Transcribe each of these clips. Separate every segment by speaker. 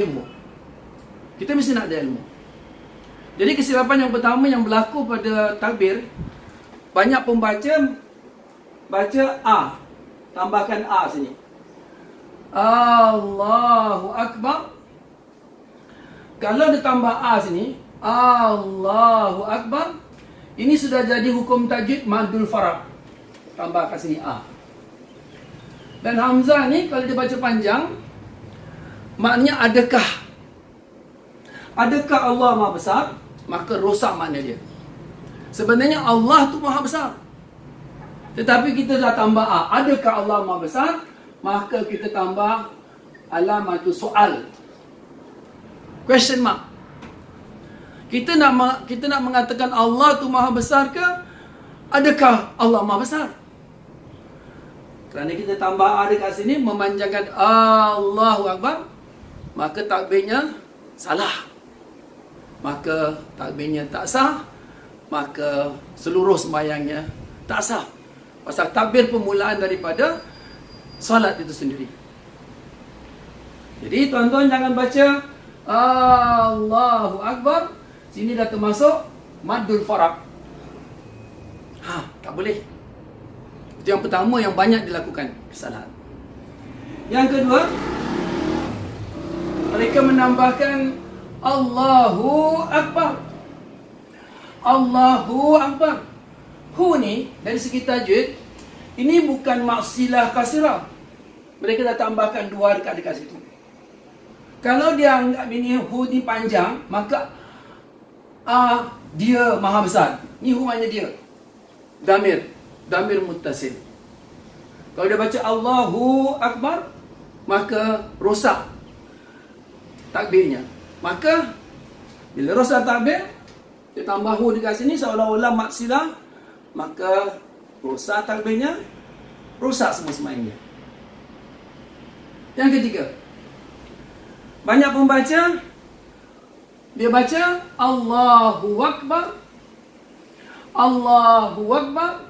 Speaker 1: ilmu. Kita mesti nak ada ilmu. Jadi kesilapan yang pertama yang berlaku pada takbir, banyak pembaca baca A, tambahkan A sini. Allahu Akbar. Kalau ditambah A sini, Allahu Akbar, ini sudah jadi hukum tajwid madul faraq. Tambah kat sini A. Dan Hamzah ni kalau dibaca panjang, maknanya adakah? Adakah Allah Maha Besar? Maka rosak makna dia. Sebenarnya Allah tu Maha Besar. Tetapi kita dah tambah A. Adakah Allah Maha Besar? Maka kita tambah alamatu soal. Question mark. Kita nak mengatakan Allah tu Maha Besar ke? Adakah Allah Maha Besar? Kerana kita tambah A dekat sini memanjangkan Allahu Akbar, maka takbirnya salah. Maka takbirnya tak sah, maka seluruh sembahyangnya tak sah. Pasal takbir permulaan daripada solat itu sendiri. Jadi tuan-tuan jangan baca Allahu Akbar, sini dah termasuk madul faraq. Tak boleh. Itu yang pertama yang banyak dilakukan kesalahan. Yang kedua, mereka menambahkan Allahu Akbar. Allahu Akbar. Hu ni dari segi tajwid, ini bukan maksilah kasirah. Mereka dah tambahkan dua dekat situ. Kalau dia anggap ini hu ni panjang, maka dia Maha Besar. Ni hu maknanya dia. Damir muttasil. Kalau dia baca Allahu Akbar, maka rosak takbirnya. Maka bila rosak takbir, dia tambah hu dekat sini seolah-olah maksilah, maka rosak takbirnya, rosak semua sembahyangnya. Yang ketiga, banyak pembaca dia baca Allahu Akbar, Allahu Akbar.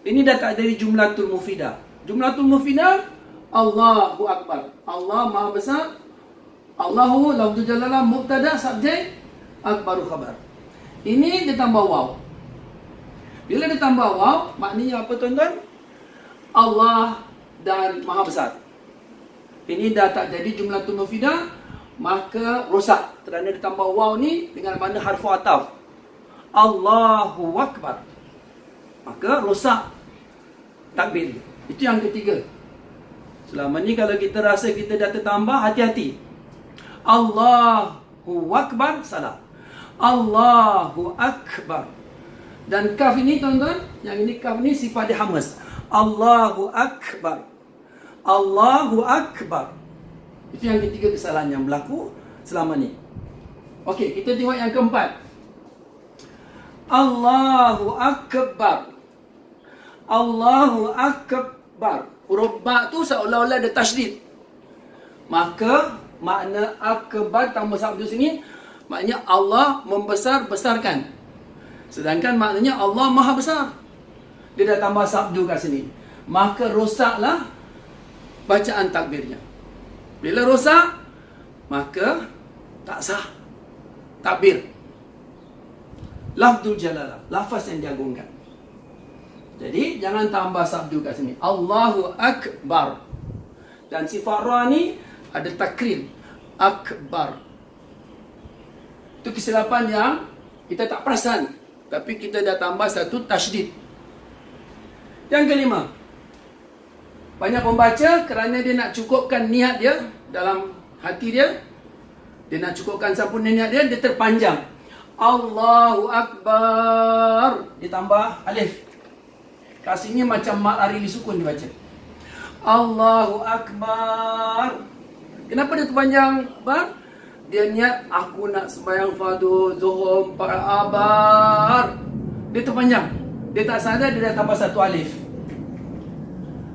Speaker 1: Ini dah tak dari jumlatul mufidah. Jumlatul mufidah Allahu Akbar. Allah Maha Besar. Allahu lafzul jalalah mubtada subjek, akbaru khabar. Ini ditambah waw. Bila ditambah waw, maknanya apa tuan-tuan? Allah dan Maha Besar. Ini dah tak jadi jumlatul mufidah, maka rosak. Kerana ditambah waw ni dengan makna harfu ataf. Allahu Akbar. Maka rosak takbir. Itu yang ketiga. Selama ni kalau kita rasa kita dah tertambah, hati-hati. Allahu Akbar, salah. Allahu Akbar. Dan kaf ini tuan-tuan, yang ini kaf ni sifat dia hamas. Allahu Akbar. Allahu Akbar. Itu yang ketiga kesalahan yang berlaku selama ni. Okey, kita tengok yang keempat. Allahu Akbar. Allahu Akbar. Huruf ba tu seolah-olah ada tasydid. Maka makna akbar tambah sabdu sini, maknanya Allah membesar-besarkan. Sedangkan maknanya Allah Maha Besar. Dia dah tambah sabdu kat sini. Maka rosaklah bacaan takbirnya. Bila rosak, maka tak sah takbir. Lafzul jalalah, lafaz yang diagungkan. Jadi jangan tambah sabdu kat sini. Allahu Akbar. Dan sifat ra ni ada takrir. Akbar. Itu kesilapan yang kita tak perasan, tapi kita dah tambah satu tasydid. Yang kelima, banyak pembaca kerana dia nak cukupkan niat dia dalam hati dia, dia nak cukupkan sempurna niat dia, dia terpanjang. Allahu Akbar, ditambah alif. Kasihnya macam mat ari li sukun dibaca. Allahu Akbar. Kenapa dia terpanjang bar? Dia niat aku nak sembahyang fardu zuhur abar. Dia terpanjang. Dia tak sadar dia dah tambah satu alif.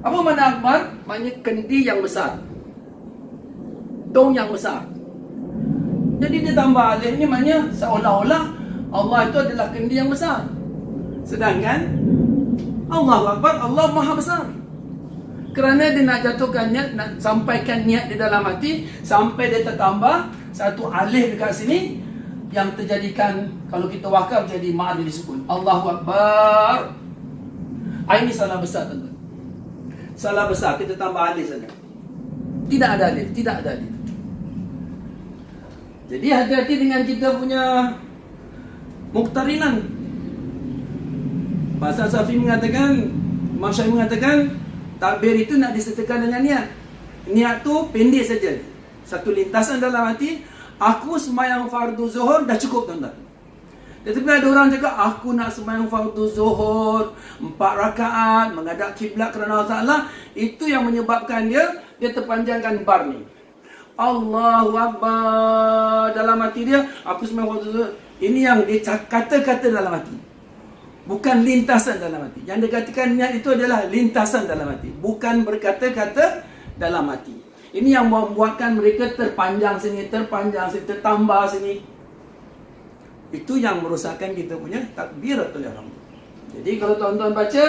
Speaker 1: Apa makna akbar? Maknanya kendi yang besar. Dong yang besar. Jadi dia tambah alif ni maknanya seolah-olah Allah itu adalah kendi yang besar. Sedangkan Allahu Akbar, Allah Maha Besar. Kerana dia nak jatuhkan niat, nak sampaikan niat di dalam hati, sampai dia tertambah satu alif dekat sini, yang terjadikan kalau kita wakaf jadi ma'al disebut Allahu Akbar. Ini salah besar, tuan-tuan. Salah besar, kita tambah alif saja. Tidak ada alif, tidak ada alif. Jadi hati-hati dengan kita punya muqtarinan. Bahasa Syafi'i mengatakan, Imam Syafi'i mengatakan, takbir itu nak disertakan dengan niat. Niat tu pendek saja, satu lintasan dalam hati. Aku sembahyang fardu zuhur dah cukup, tuan-tuan. Tetapi ada orang cakap, aku nak sembahyang fardu zuhur 4 rakaat menghadap kiblat kerana Allah Ta'ala. Itu yang menyebabkan dia terpanjangkan bar ni. Allahu Akbar dalam hati dia, aku sembahyang fardu zuhur. Ini yang dia kata-kata dalam hati, bukan lintasan dalam hati. Yang dia katakan niat itu adalah lintasan dalam hati, bukan berkata-kata dalam hati. Ini yang membuatkan mereka terpanjang sini, tertambah sini. Itu yang merosakkan kita punya takbiratul ihram. Jadi kalau tuan-tuan baca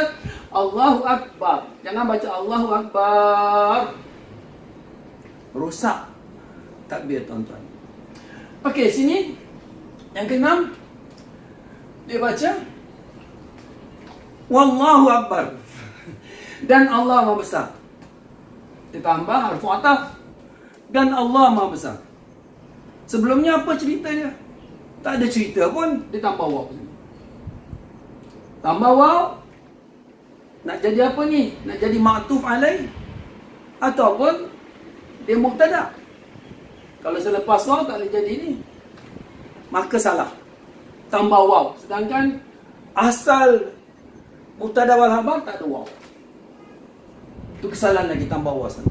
Speaker 1: Allahu Akbar, jangan baca Allahu Akbar, rosak takbir, tuan-tuan. Okey, sini yang keenam, dia baca Wallahu Akbar dan Allah Maha Besar. Ditambah harfu ataf, dan Allah Maha Besar. Sebelumnya apa cerita dia? Tak ada cerita pun, dia tambah waw. Tambah waw, nak jadi apa ni? Nak jadi ma'tuf alaih, ataupun dia mubtada. Kalau selepas waw tak boleh jadi ni, maka salah. Tambah waw, sedangkan asal mubtada wal khabar tak ada waw. Itu kesalahan lagi, tambah waw sana.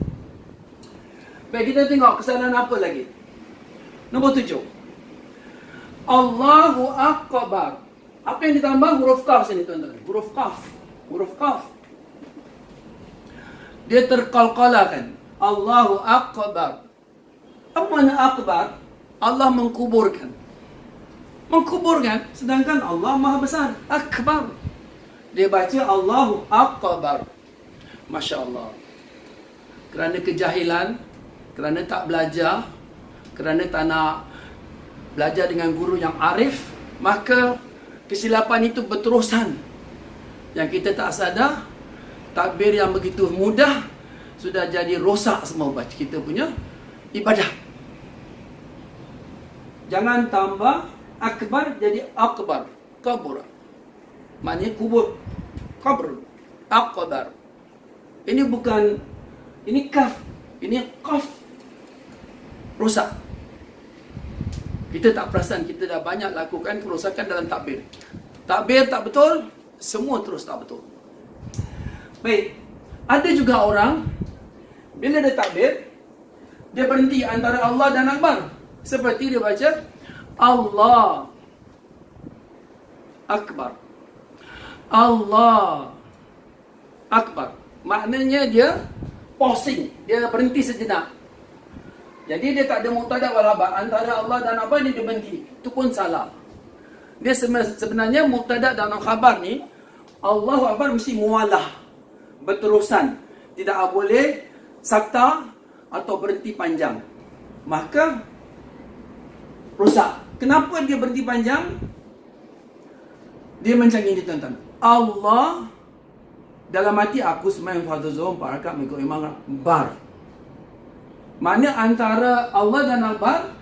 Speaker 1: Baik, kita tengok kesalahan apa lagi. Nombor 7, Allahu Akbar. Apa yang ditambah? Huruf kaf sini, tuan-tuan. Huruf kaf. Dia terqalqalakan. Allahu Akbar. Apa makna akbar? Allah mengkuburkan. Sedangkan Allah Maha Besar. Akbar. Dia baca Allahu Akbar. Masya Allah. Kerana kejahilan, kerana tak belajar, kerana tak nak belajar dengan guru yang arif, maka kesilapan itu berterusan. Yang kita tak sadar, takbir yang begitu mudah sudah jadi rosak semua baca kita punya ibadah. Jangan tambah akbar jadi akbar, kabur. Maknanya kubur, kabur, akbar. Ini bukan, ini kaf, ini qaf. Rosak. Kita tak perasan, kita dah banyak lakukan kerosakan dalam takbir. Takbir tak betul, semua terus tak betul. Baik, ada juga orang, bila dia takbir, dia berhenti antara Allah dan Akbar. Seperti dia baca, Allah Akbar. Allah Akbar. Maknanya dia pausing, dia berhenti sejenak. Jadi dia tak ada mubtada wal khabar, antara Allah dan Akbar ni dia berhenti. Itu pun salah. Dia sebenarnya mubtada dan khabar ni, Allahu Akbar mesti muwalah, berterusan. Tidak boleh sakta atau berhenti panjang. Maka rosak. Kenapa dia berhenti panjang? Dia macam ini, tuan-tuan. Allah dalam hati, aku sembahyang fardu zuhur 4 rakaat mengikut imam bar. Mana antara Allah dan Akbar,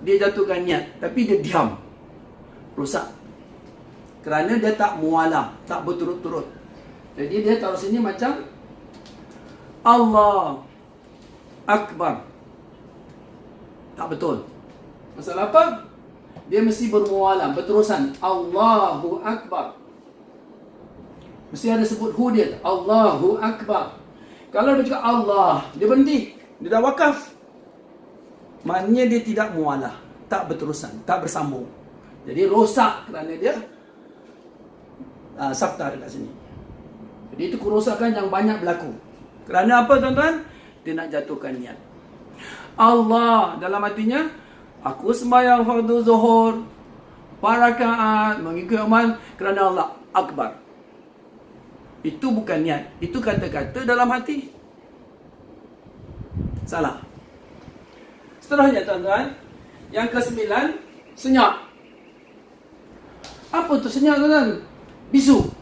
Speaker 1: dia jatuhkan niat, tapi dia diam. Rosak. Kerana dia tak mualah, tak berturut-turut. Jadi dia taruh sini macam Allah Akbar. Tak betul. Masalah apa? Dia mesti bermualah, berterusan. Allahu Akbar. Mesti ada sebut hu dia. Allahu Akbar. Kalau dia cakap Allah, dia berhenti. Dia dah wakaf. Maknanya dia tidak mualah, tak berterusan, tak bersambung. Jadi rosak kerana dia sabta dekat sini. Jadi itu kerosakan yang banyak berlaku. Kerana apa, tuan-tuan? Dia nak jatuhkan niat. Allah dalam hatinya, aku sembahyang fardu zuhur 4 rakaat mengikut imam kerana Allah Akbar. Itu bukan niat, itu kata-kata dalam hati. Salah. Seterusnya tuan-tuan, yang ke-9, senyap. Apa tu senyap tuan-tuan? Bisu.